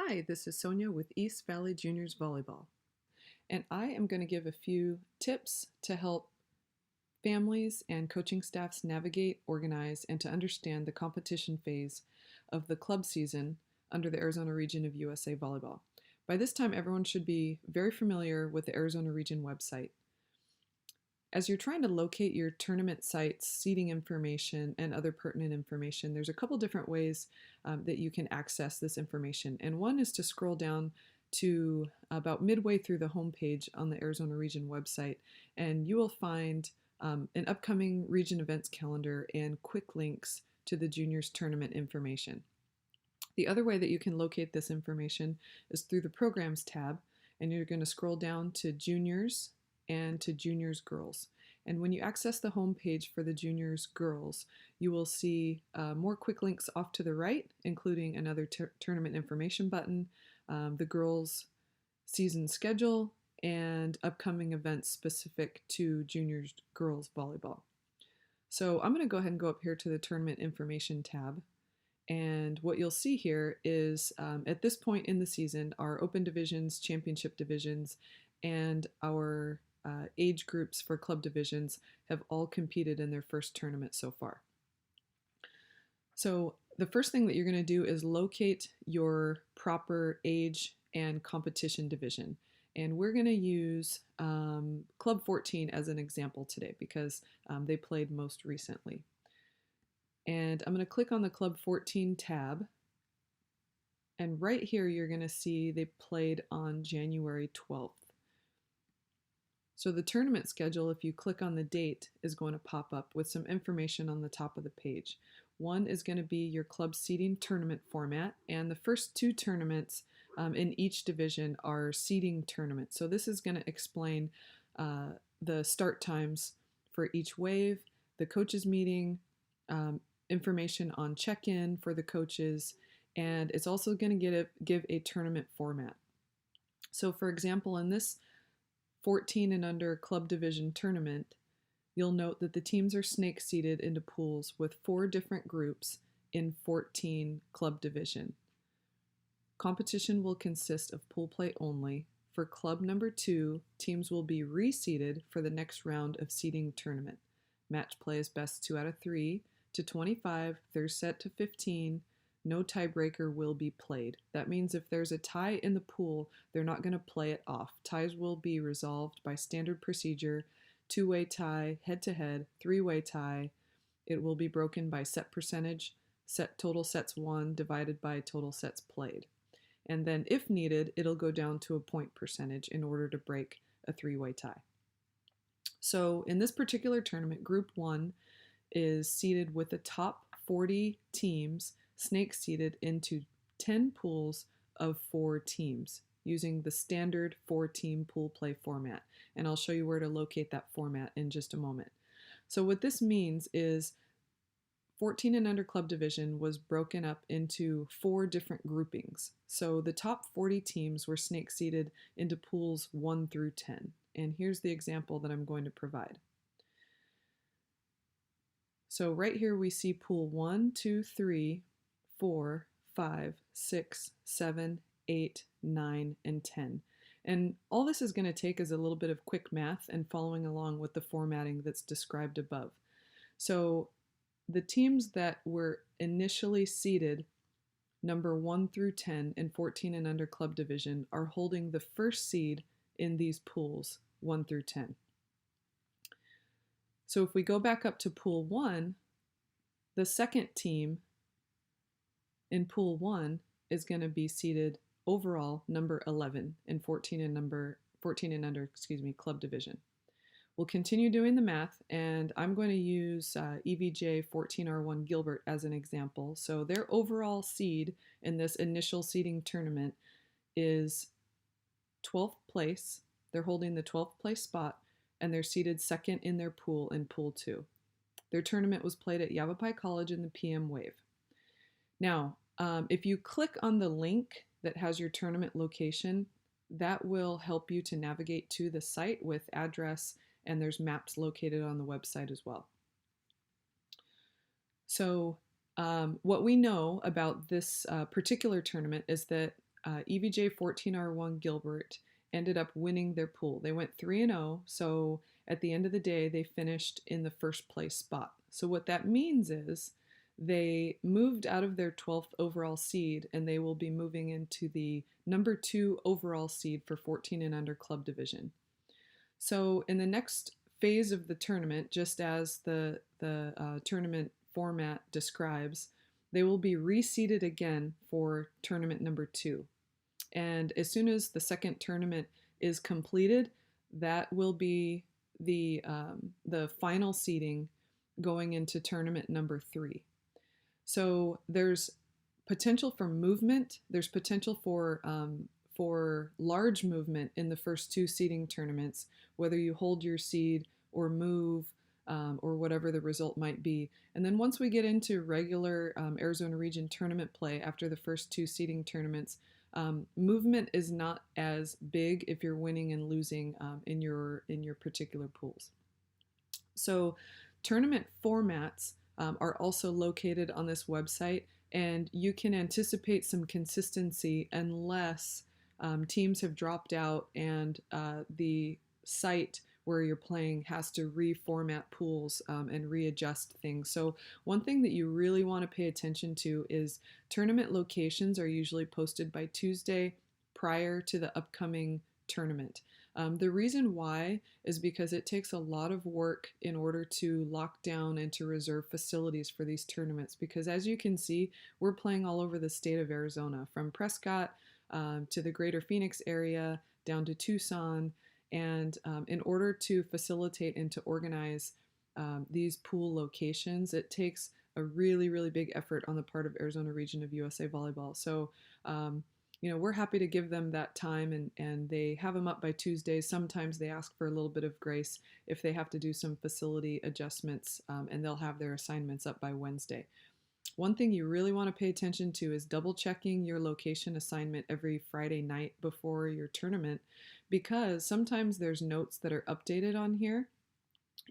Hi, this is Sonia with East Valley Juniors Volleyball, and I am going to give a few tips to help families and coaching staffs navigate, organize, and to understand the competition phase of the club season under the Arizona region of USA Volleyball. By this time, everyone should be very familiar with the Arizona region website. As you're trying to locate your tournament sites, seating information, and other pertinent information, there's a couple different ways that you can access this information. And one is to scroll down to about midway through the homepage on the Arizona Region website, and you will find an upcoming region events calendar and quick links to the juniors tournament information. The other way that you can locate this information is through the Programs tab, and you're going to scroll down to Juniors and to Juniors Girls. And when you access the home page for the Juniors Girls, you will see more quick links off to the right, including another tournament information button, the girls' season schedule, and upcoming events specific to Juniors Girls Volleyball. So I'm going to go ahead and go up here to the Tournament Information tab. And what you'll see here is at this point in the season, our open divisions, championship divisions, and our age groups for club divisions have all competed in their first tournament so far. So the first thing that you're going to do is locate your proper age and competition division. And we're going to use Club 14 as an example today because they played most recently. And I'm going to click on the Club 14 tab. And right here, you're going to see they played on January 12th. So the tournament schedule, if you click on the date, is going to pop up with some information on the top of the page. One is going to be your club seeding tournament format, and the first two tournaments in each division are seeding tournaments. So this is going to explain the start times for each wave, the coaches meeting, information on check-in for the coaches, and it's also going to give a tournament format. So for example, in this 14 and under club division tournament, you'll note that the teams are snake seeded into pools with 4 different groups in 14 club division. Competition will consist of pool play only. For club number 2, teams will be reseeded for the next round of seeding tournament. Match play is best 2 out of 3 to 25, third set to 15. No tiebreaker will be played. That means if there's a tie in the pool, they're not going to play it off. Ties will be resolved by standard procedure, 2-way tie, head-to-head, 3-way tie. It will be broken by set percentage, total sets won divided by total sets played. And then if needed, it'll go down to a point percentage in order to break a 3-way tie. So in this particular tournament, Group 1 is seeded with the top 40 teams snake seeded into 10 pools of 4 teams using the standard 4-team pool play format. And I'll show you where to locate that format in just a moment. So what this means is 14 and under club division was broken up into 4 different groupings. So the top 40 teams were snake seeded into pools 1 through 10. And here's the example that I'm going to provide. So right here we see pool 1, 2, 3, 4, 5, 6, 7, 8, 9, and 10. And all this is going to take is a little bit of quick math and following along with the formatting that's described above. So the teams that were initially seeded number 1 through 10 in 14 and under club division are holding the first seed in these pools 1 through 10. So if we go back up to pool 1, the second team in pool 1 is going to be seeded overall number 11 in 14 and under club division. We'll continue doing the math, and I'm going to use EVJ 14R1 Gilbert as an example. So their overall seed in this initial seeding tournament is 12th place. They're holding the 12th place spot, and they're seeded second in their pool in pool 2. Their tournament was played at Yavapai College in the PM Wave. Now, if you click on the link that has your tournament location, that will help you to navigate to the site with address, and there's maps located on the website as well. So what we know about this particular tournament is that EVJ 14R1 Gilbert ended up winning their pool. They went 3-0, so at the end of the day, they finished in the first place spot. So what that means is they moved out of their 12th overall seed and they will be moving into the number 2 overall seed for 14 and under club division. So in the next phase of the tournament, just as the tournament format describes, they will be reseeded again for tournament number 2. And as soon as the second tournament is completed, that will be the final seeding going into tournament number 3. So there's potential for movement. There's potential for large movement in the first 2 seeding tournaments, whether you hold your seed or move, or whatever the result might be. And then once we get into regular Arizona region tournament play after the first 2 seeding tournaments, movement is not as big if you're winning and losing in your particular pools. So tournament formats are also located on this website, and you can anticipate some consistency unless teams have dropped out and the site where you're playing has to reformat pools and readjust things. So one thing that you really want to pay attention to is tournament locations are usually posted by Tuesday prior to the upcoming tournament. The reason why is because it takes a lot of work in order to lock down and to reserve facilities for these tournaments, because as you can see, we're playing all over the state of Arizona, from Prescott to the greater Phoenix area down to Tucson. And in order to facilitate and to organize these pool locations, it takes a really, really big effort on the part of Arizona Region of USA Volleyball. So we're happy to give them that time, and they have them up by Tuesday. Sometimes they ask for a little bit of grace if they have to do some facility adjustments, and they'll have their assignments up by Wednesday. One thing you really want to pay attention to is double checking your location assignment every Friday night before your tournament, because sometimes there's notes that are updated on here.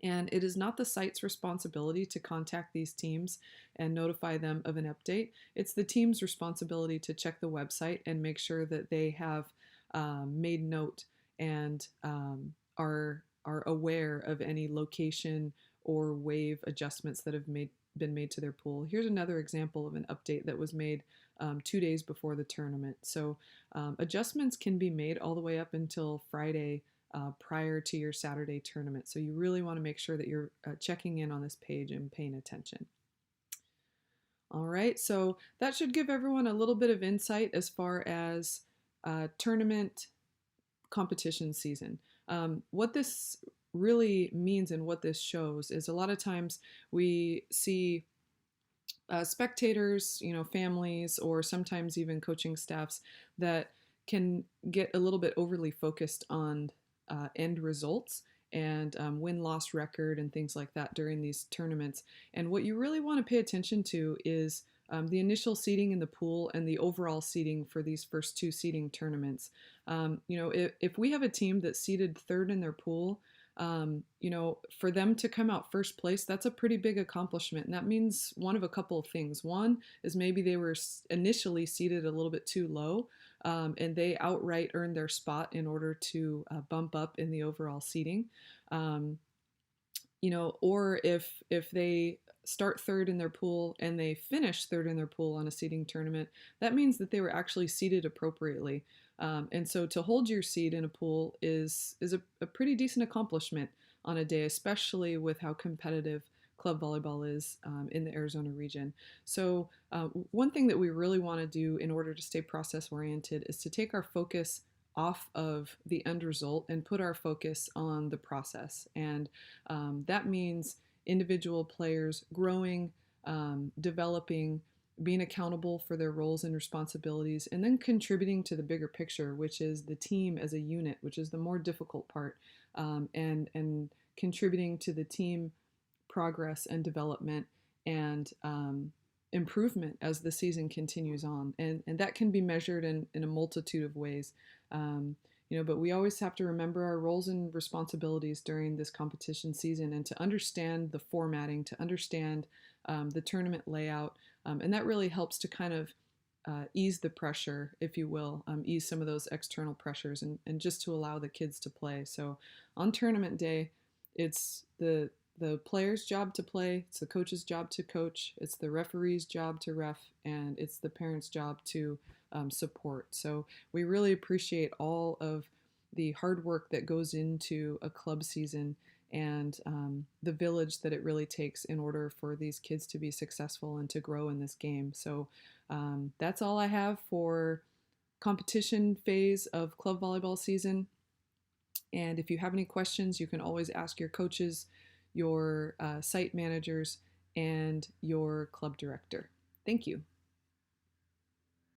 And it is not the site's responsibility to contact these teams and notify them of an update. It's the team's responsibility to check the website and make sure that they have made note and are aware of any location or wave adjustments that have been made to their pool. Here's another example of an update that was made 2 days before the tournament. So adjustments can be made all the way up until Friday prior to your Saturday tournament. So you really want to make sure that you're checking in on this page and paying attention. All right, so that should give everyone a little bit of insight as far as tournament competition season. What this really means and what this shows is a lot of times we see spectators, families, or sometimes even coaching staffs that can get a little bit overly focused on end results and win-loss record and things like that during these tournaments. And what you really want to pay attention to is the initial seeding in the pool and the overall seeding for these first 2 seeding tournaments. If we have a team that's seeded 3rd in their pool, for them to come out first place, that's a pretty big accomplishment. And that means one of a couple of things. One is maybe they were initially seated a little bit too low, and they outright earned their spot in order to bump up in the overall seeding. Or if they start 3rd in their pool and they finish 3rd in their pool on a seeding tournament, that means that they were actually seeded appropriately. And so to hold your seed in a pool is a pretty decent accomplishment on a day, especially with how competitive club volleyball is in the Arizona region. So one thing that we really want to do in order to stay process oriented is to take our focus off of the end result and put our focus on the process. And that means individual players growing, developing, being accountable for their roles and responsibilities, and then contributing to the bigger picture, which is the team as a unit, which is the more difficult part, and contributing to the team progress and development and improvement as the season continues on. And that can be measured in a multitude of ways. But we always have to remember our roles and responsibilities during this competition season, and to understand the formatting, to understand the tournament layout. And that really helps to kind of ease the pressure, if you will, ease some of those external pressures, and just to allow the kids to play. So on tournament day, it's the player's job to play, it's the coach's job to coach, it's the referee's job to ref, and it's the parents' job to support. So we really appreciate all of the hard work that goes into a club season, and the village that it really takes in order for these kids to be successful and to grow in this game. So that's all I have for competition phase of club volleyball season. And if you have any questions, you can always ask your coaches, your site managers, and your club director. Thank you.